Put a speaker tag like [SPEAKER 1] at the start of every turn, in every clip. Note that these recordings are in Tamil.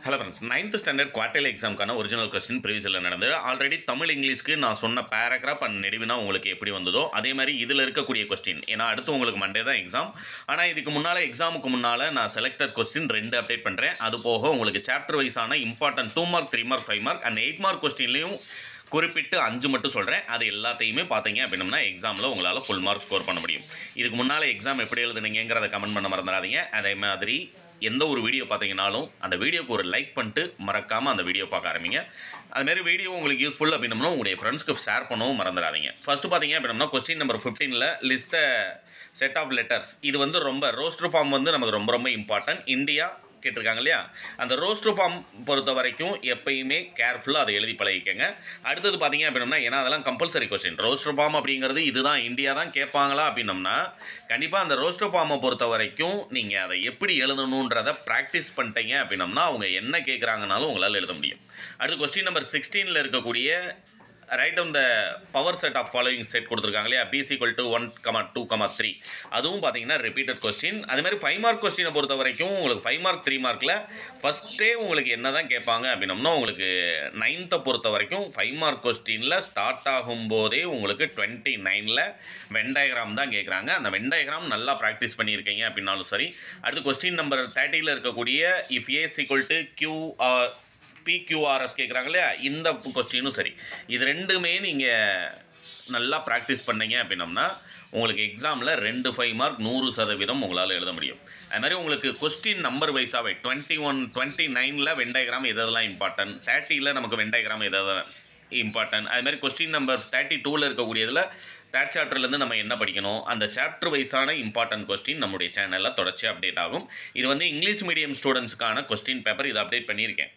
[SPEAKER 1] Hello friends, 9th standard quarterly எக்ஸாமுக்கான ஒரிஜினல் கொஸ்டின் ப்ரீவியஸில் நடந்தது. ஆல்ரெடி தமிழ் இங்கிலீஷ்க்கு நான் சொன்ன பேராகிராஃப் அண்ட் நெடுவினா உங்களுக்கு எப்படி வந்ததோ அதே மாதிரி இதில் இருக்கக்கூடிய கொஸ்டின். ஏன்னா அடுத்து உங்களுக்கு மண்டே தான் எக்ஸாம். ஆனால் இதுக்கு முன்னால் எக்ஸாமுக்கு முன்னால் நான் செலக்டட் கொஸ்டின் 2 அப்டேட் பண்ணுறேன். அது போக உங்களுக்கு சாப்டர் வைஸான important 2 mark 3 mark 5 mark and 8 mark கொஸ்டின்லையும் குறிப்பிட்டு 5 மட்டும் சொல்கிறேன். அது எல்லாத்தையுமே பார்த்தீங்க அப்படின்னா எக்ஸாமில் உங்களால் ஃபுல் மார்க் ஸ்கோர் பண்ண முடியும். இதுக்கு முன்னால் எக்ஸாம் எப்படி எழுதுனீங்கிறத கமெண்ட் பண்ண மறந்துடாதீங்க. அதே மாதிரி எந்த ஒரு வீடியோ பார்த்தீங்கனாலும் அந்த வீடியோக்கு ஒரு லைக் பண்ணிட்டு மறக்காமல் அந்த வீடியோ பார்க்க ஆரம்பிங்க. அதுமாரி வீடியோ உங்களுக்கு யூஸ்ஃபுல் அப்படின்னம்னா உங்களுடைய ஃப்ரெண்ட்ஸ்க்கு ஷேர் பண்ணவும் மறந்துடாதீங்க. ஃபஸ்ட்டு பார்த்தீங்க அப்படின்னா கொஸ்டின் நம்பர் 15ல் லிஸ்ட் செட் ஆஃப் லெட்டர்ஸ். இது வந்து ரொம்ப ரோஸ்டர் ஃபார்ம் வந்து நமக்கு ரொம்ப ரொம்ப இம்பார்ட்டன்ட். இந்தியா கேட்டிருக்காங்க இல்லையா, அந்த ரோஸ்டர் ஃபார்ம் பொறுத்த வரைக்கும் எப்பயுமே கேர்ஃபுல்லாக அதை எழுதி பழகிக்கங்க. அடுத்தது பார்த்தீங்க அப்படின்னா, ஏன்னா அதெல்லாம் கம்பல்சரி கொஸ்டின். ரோஸ்டர் ஃபார்ம் அப்படிங்கிறது இதுதான் இந்தியா தான் கேட்பாங்களா அப்படின்னம்னா கண்டிப்பாக அந்த ரோஸ்டர் ஃபார்மை பொறுத்த வரைக்கும் நீங்கள் அதை எப்படி எழுதணுன்றதை ப்ராக்டிஸ் பண்ணிட்டீங்க அப்படின்னம்னா அவங்க என்ன கேட்குறாங்கனாலும் உங்களால் எழுத முடியும். அடுத்து கொஸ்டின் நம்பர் 16ல் இருக்கக்கூடிய write on the power set of following set கொடுத்துருக்காங்க இல்லையா, B = 1, 2, 3. அதுவும் பார்த்தீங்கன்னா ரிப்பீட்டட் கொஸ்டின். அதுமாதிரி 5 மார்க் கொஸ்டினை பொறுத்த வரைக்கும் உங்களுக்கு 5 மார்க் 3 மார்க்கில் ஃபஸ்ட்டே உங்களுக்கு என்ன தான் கேட்பாங்க அப்படின்னம்னா உங்களுக்கு 9th பொறுத்த வரைக்கும் 5 மார்க் கொஸ்டினில் ஸ்டார்ட் ஆகும்போதே உங்களுக்கு 29ல் வென் டயக்ராம் தான் கேட்குறாங்க. அந்த வென் டயக்ராம் நல்லா ப்ராக்டிஸ் பண்ணியிருக்கீங்க அப்படின்னாலும் சரி. அடுத்து கொஸ்டின் நம்பர் 30ல் இருக்கக்கூடிய இஃப் A = Q PQRS கேட்குறாங்க இல்லையா, இந்த கொஸ்டினும் சரி. இது ரெண்டுமே நீங்கள் நல்லா ப்ராக்டிஸ் பண்ணீங்க அப்படின்னம்னா உங்களுக்கு எக்ஸாமில் 2 5 மார்க் 100% உங்களால் எழுத முடியும். அது மாதிரி உங்களுக்கு கொஸ்டின் நம்பர் வைஸாகவே 21 29ல் வென் டயக்ராம் எதெல்லாம் இம்பார்ட்டன்ட், 30ல் நமக்கு வென் டயக்ராம் எதெல்லாம் இம்பார்ட்டன்ட், அதுமாதிரி கொஸ்டின் நம்பர் 32ல் இருக்கக்கூடியதில் தேர்ட் சாப்டர்லேருந்து நம்ம என்ன படிக்கணும், அந்த சாப்டர் வைஸான இம்பார்ட்டன்ட் கொஸ்டின் நம்முடைய சேனலில் தொடர்ச்சி அப்டேட் ஆகும். இது வந்து இங்கிலீஷ் மீடியம் ஸ்டூடெண்ட்ஸ்க்கான கொஸ்டின் பேப்பர், இதை அப்டேட் பண்ணியிருக்கேன்.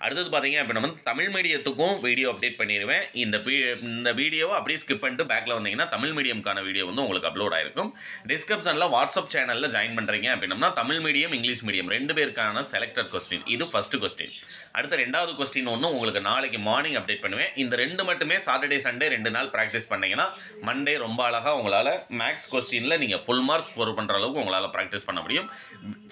[SPEAKER 1] அடுத்தது பார்த்தீங்க அப்படின்னா தமிழ் மீடியத்துக்கும் வீடியோ அப்டேட் பண்ணிடுவேன். இந்த வீடியோவை அப்படியே ஸ்கிப் பண்ணிட்டு பேக்கில் வந்தீங்கன்னா தமிழ் மீடியம்கான வீடியோ வந்து உங்களுக்கு அப்லோட் ஆகிருக்கும். டிஸ்கிரிப்ஷனில் வாட்ஸ்அப் சேனலில் ஜாயின் பண்ணுறீங்க அப்படின்னா தமிழ் மீடியம் இங்கிலீஷ் மீடியம் 2 பேருக்கான செலக்டட் கொஸ்டின். இது ஃபஸ்ட்டு கொஸ்டின். அடுத்த 2வது கொஸ்டின் ஒன்று உங்களுக்கு நாளைக்கு மார்னிங் அப்டேட் பண்ணுவேன். இந்த 2 மட்டுமே சாட்டர்டே சண்டே 2 நாள் ப்ராக்டிஸ் பண்ணிங்கன்னா மண்டே ரொம்ப அழகாக உங்களால் மேக்ஸ் கொஸ்டினில் நீங்கள் ஃபுல் மார்க்ஸ் ஸ்கோர் பண்ணுற அளவுக்கு உங்களால் ப்ராக்டிஸ் பண்ண முடியும்.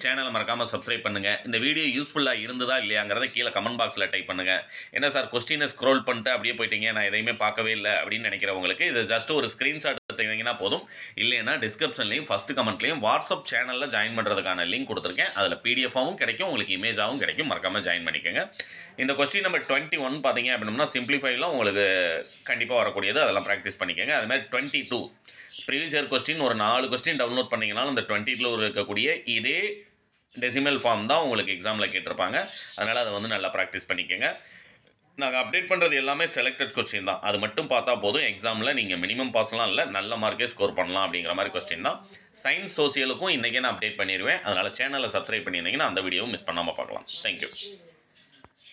[SPEAKER 1] சேனலை மறக்காமல் சப்ஸ்கிரைப் பண்ணுங்கள். இந்த வீடியோ யூஸ்ஃபுல்லாக இருந்ததா இல்லையாங்கிறத கீழே கமெண்ட் பாக்ஸில் டைப் பண்ணுங்கள். என்ன சார் கொஸ்டினை ஸ்க்ரோல் பண்ணிட்டு அப்படியே போயிட்டீங்க, நான் எதையுமே பார்க்கவே இல்லை அப்படின்னு நினைக்கிறவங்களுக்கு இது ஜஸ்ட் ஒரு ஸ்க்ரீன்ஷாட் எடுத்தீங்கன்னா போதும். இல்லைன்னா டிஸ்கிரிப்ஷன்லையும் ஃபஸ்ட்டு கமெண்ட்லையும் வாட்ஸ்அப் சேனலில் ஜாயின் பண்ணுறதுக்கான லிங்க் கொடுத்துருக்கேன். அதில் PDF-ஆகவும் கிடைக்கும், உங்களுக்கு இமேஜாகவும் கிடைக்கும். மறக்காமல் ஜாயின் பண்ணிக்கோங்க. இந்த கொஸ்டின் நம்பர் 21 பார்த்தீங்க அப்படின்னா சிம்பிளிஃபைலாம் உங்களுக்கு கண்டிப்பாக வரக்கூடியது, அதெல்லாம் ப்ராக்டிஸ் பண்ணிக்கோங்க. அதுமாதிரி 22 ப்ரீவியஸ் இயர் கொஸ்டின் ஒரு 4 கொஸ்டின் டவுன்லோட் பண்ணிங்கனாலும் அந்த 22 இருக்கக்கூடிய இதே டெசிமல் ஃபார்ம் தான் உங்களுக்கு எக்ஸாமில் கேட்டிருப்பாங்க. அதனால் அதை வந்து நல்லா ப்ராக்டிஸ் பண்ணிக்கோங்க. நாங்கள் அப்டேட் பண்ணுறது எல்லாமே செலக்டட் கொஸ்டின் தான். அது மட்டும் பார்த்தா போதும், எக்ஸாமில் நீங்கள் மினிமம் பாஸ்லாம் இல்லை, நல்ல மார்க்கே ஸ்கோர் பண்ணலாம் அப்படிங்கிற மாதிரி கொஸ்டின் தான். சயின்ஸ் சோசியலுக்கும் இன்றைக்கே நான் அப்டேட் பண்ணிடுவேன். அதனால் சேனலை சப்ஸ்கிரைப் பண்ணியிருந்தீங்கன்னா அந்த வீடியோவும் மிஸ் பண்ணாமல் பார்க்கலாம். தேங்க்யூ.